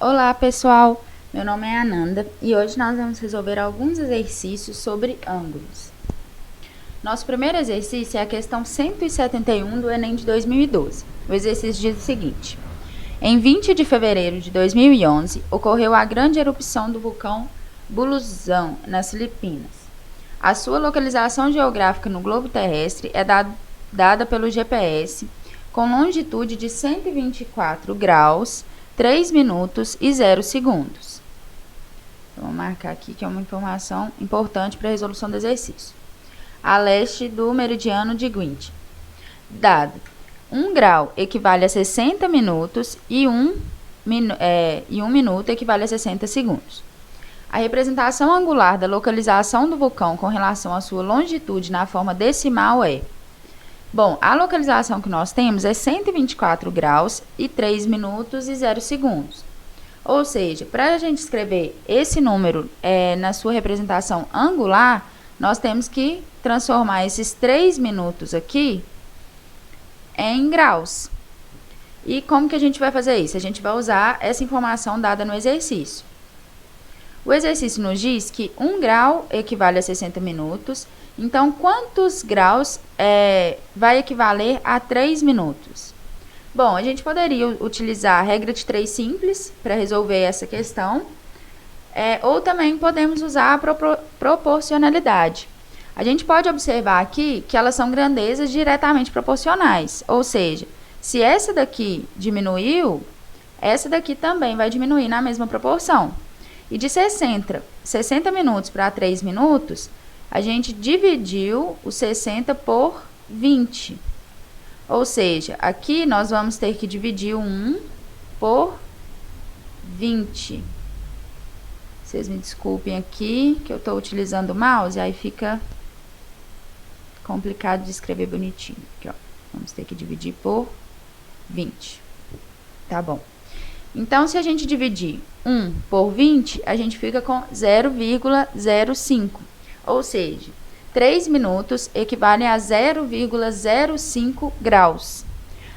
Olá pessoal, meu nome é Ananda e hoje nós vamos resolver alguns exercícios sobre ângulos. Nosso primeiro exercício é a questão 171 do Enem de 2012. O exercício diz o seguinte: em 20 de fevereiro de 2011, ocorreu a grande erupção do vulcão Bulusan, nas Filipinas. A sua localização geográfica no globo terrestre é dada pelo GPS com longitude de 124 graus, 3 minutos e 0 segundos. Então, vou marcar aqui que é uma informação importante para a resolução do exercício. A leste do meridiano de Greenwich. Dado 1 grau equivale a 60 minutos e 1 minuto equivale a 60 segundos. A representação angular da localização do vulcão com relação à sua longitude na forma decimal é: bom, a localização que nós temos é 124 graus e 3 minutos e 0 segundos. Ou seja, para a gente escrever esse número na sua representação angular, nós temos que transformar esses 3 minutos aqui em graus. E como que a gente vai fazer isso? A gente vai usar essa informação dada no exercício. O exercício nos diz que 1 grau equivale a 60 minutos. Então, quantos graus vai equivaler a 3 minutos? Bom, a gente poderia utilizar a regra de 3 simples para resolver essa questão. Ou também podemos usar a proporcionalidade. A gente pode observar aqui que elas são grandezas diretamente proporcionais. Ou seja, se essa daqui diminuiu, essa daqui também vai diminuir na mesma proporção. E de 60 minutos para 3 minutos, a gente dividiu o 60 por 20. Ou seja, aqui nós vamos ter que dividir o 1 por 20. Vocês me desculpem aqui, que eu estou utilizando o mouse, aí fica complicado de escrever bonitinho. Aqui, ó. Vamos ter que dividir por 20. Tá bom. Então, se a gente dividir 1 por 20, a gente fica com 0,05. Ou seja, 3 minutos equivalem a 0,05 graus.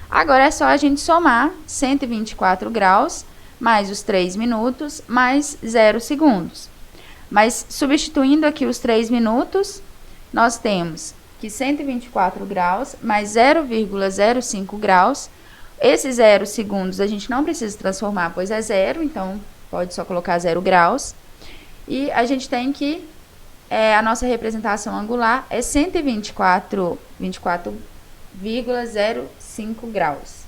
Agora é só a gente somar 124 graus mais os 3 minutos mais 0 segundos. Mas substituindo aqui os 3 minutos, nós temos que 124 graus mais 0,05 graus. Esses 0 segundos a gente não precisa transformar, pois é 0, então pode só colocar 0 graus. E a gente tem que, a nossa representação angular é 124,05 graus,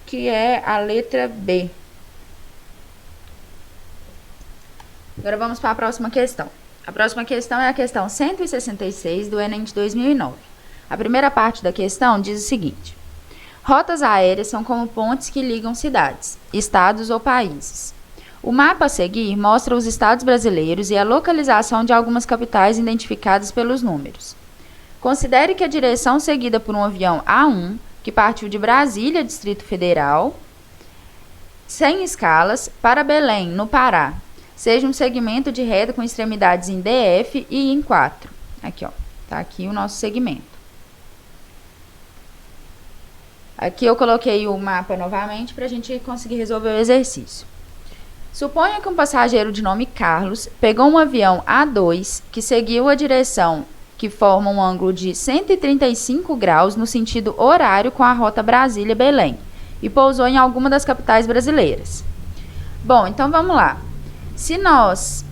que é a letra B. Agora vamos para a próxima questão. A próxima questão é a questão 166 do Enem de 2009. A primeira parte da questão diz o seguinte: rotas aéreas são como pontes que ligam cidades, estados ou países. O mapa a seguir mostra os estados brasileiros e a localização de algumas capitais identificadas pelos números. Considere que a direção seguida por um avião A1, que partiu de Brasília, Distrito Federal, sem escalas, para Belém, no Pará, seja um segmento de reta com extremidades em DF e em 4. Aqui, ó, tá aqui o nosso segmento. Aqui eu coloquei o mapa novamente para a gente conseguir resolver o exercício. Suponha que um passageiro de nome Carlos pegou um avião A2 que seguiu a direção que forma um ângulo de 135 graus no sentido horário com a rota Brasília-Belém e pousou em alguma das capitais brasileiras. Bom, então vamos lá. Se nós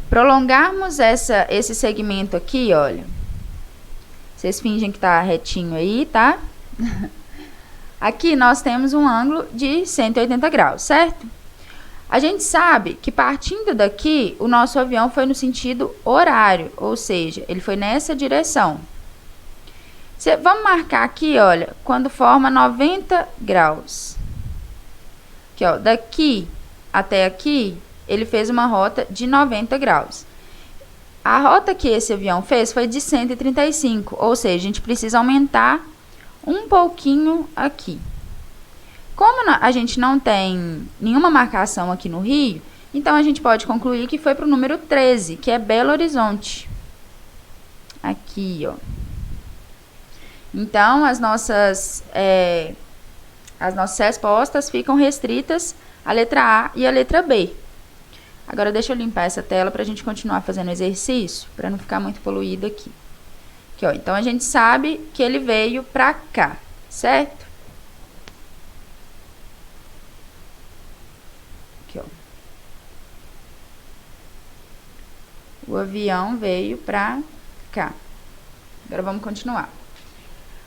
prolongarmos esse segmento aqui, olha, vocês fingem que tá retinho aí, tá? Aqui nós temos um ângulo de 180 graus, certo? A gente sabe que partindo daqui, o nosso avião foi no sentido horário, ou seja, ele foi nessa direção. Vamos marcar aqui, olha, quando forma 90 graus. Aqui, ó, daqui até aqui, ele fez uma rota de 90 graus. A rota que esse avião fez foi de 135, ou seja, a gente precisa aumentar um pouquinho aqui. Como a gente não tem nenhuma marcação aqui no Rio, então a gente pode concluir que foi para o número 13, que é Belo Horizonte. Aqui, ó. Então, as nossas respostas ficam restritas a letra A e a letra B. Agora deixa eu limpar essa tela para a gente continuar fazendo o exercício, para não ficar muito poluído aqui. Aqui, ó, então a gente sabe que ele veio para cá, certo? Aqui, ó. O avião veio para cá. Agora vamos continuar.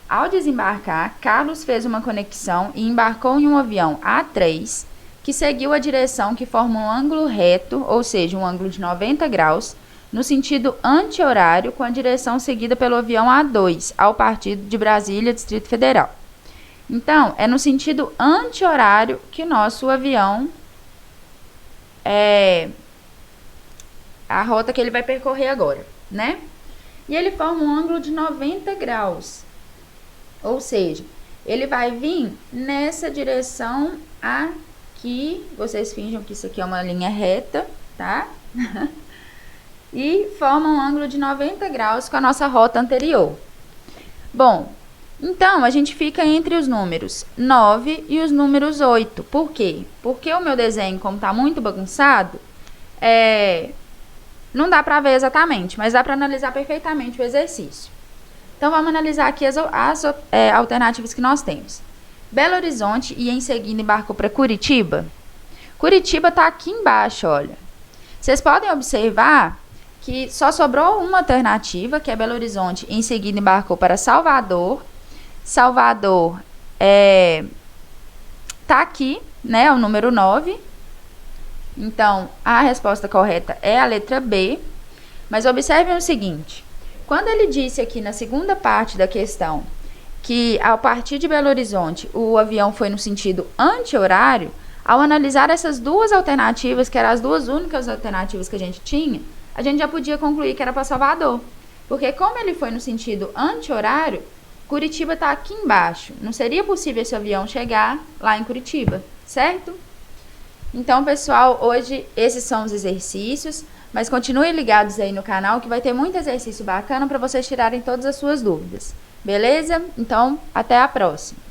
Ao desembarcar, Carlos fez uma conexão e embarcou em um avião A3, que seguiu a direção que forma um ângulo reto, ou seja, um ângulo de 90 graus, no sentido anti-horário com a direção seguida pelo avião A2, ao partir de Brasília, Distrito Federal. Então, é no sentido anti-horário que nosso avião a rota que ele vai percorrer agora, né? E ele forma um ângulo de 90 graus. Ou seja, ele vai vir nessa direção aqui. Vocês fingem que isso aqui é uma linha reta, tá? E forma um ângulo de 90 graus com a nossa rota anterior. Bom, então a gente fica entre os números 9 e os números 8. Por quê? Porque o meu desenho, como está muito bagunçado, não dá para ver exatamente, mas dá para analisar perfeitamente o exercício. Então, vamos analisar aqui as alternativas que nós temos. Belo Horizonte e em seguida embarcou para Curitiba. Curitiba está aqui embaixo, olha. Vocês podem observar que só sobrou uma alternativa, que é Belo Horizonte, e em seguida embarcou para Salvador. Salvador está aqui, né, o número 9. Então, a resposta correta é a letra B. Mas observem o seguinte. Quando ele disse aqui na segunda parte da questão que a partir de Belo Horizonte o avião foi no sentido anti-horário, ao analisar essas duas alternativas, que eram as duas únicas alternativas que a gente tinha, a gente já podia concluir que era para Salvador. Porque como ele foi no sentido anti-horário, Curitiba está aqui embaixo. Não seria possível esse avião chegar lá em Curitiba, certo? Então, pessoal, hoje esses são os exercícios. Mas continuem ligados aí no canal que vai ter muito exercício bacana para vocês tirarem todas as suas dúvidas. Beleza? Então, até a próxima!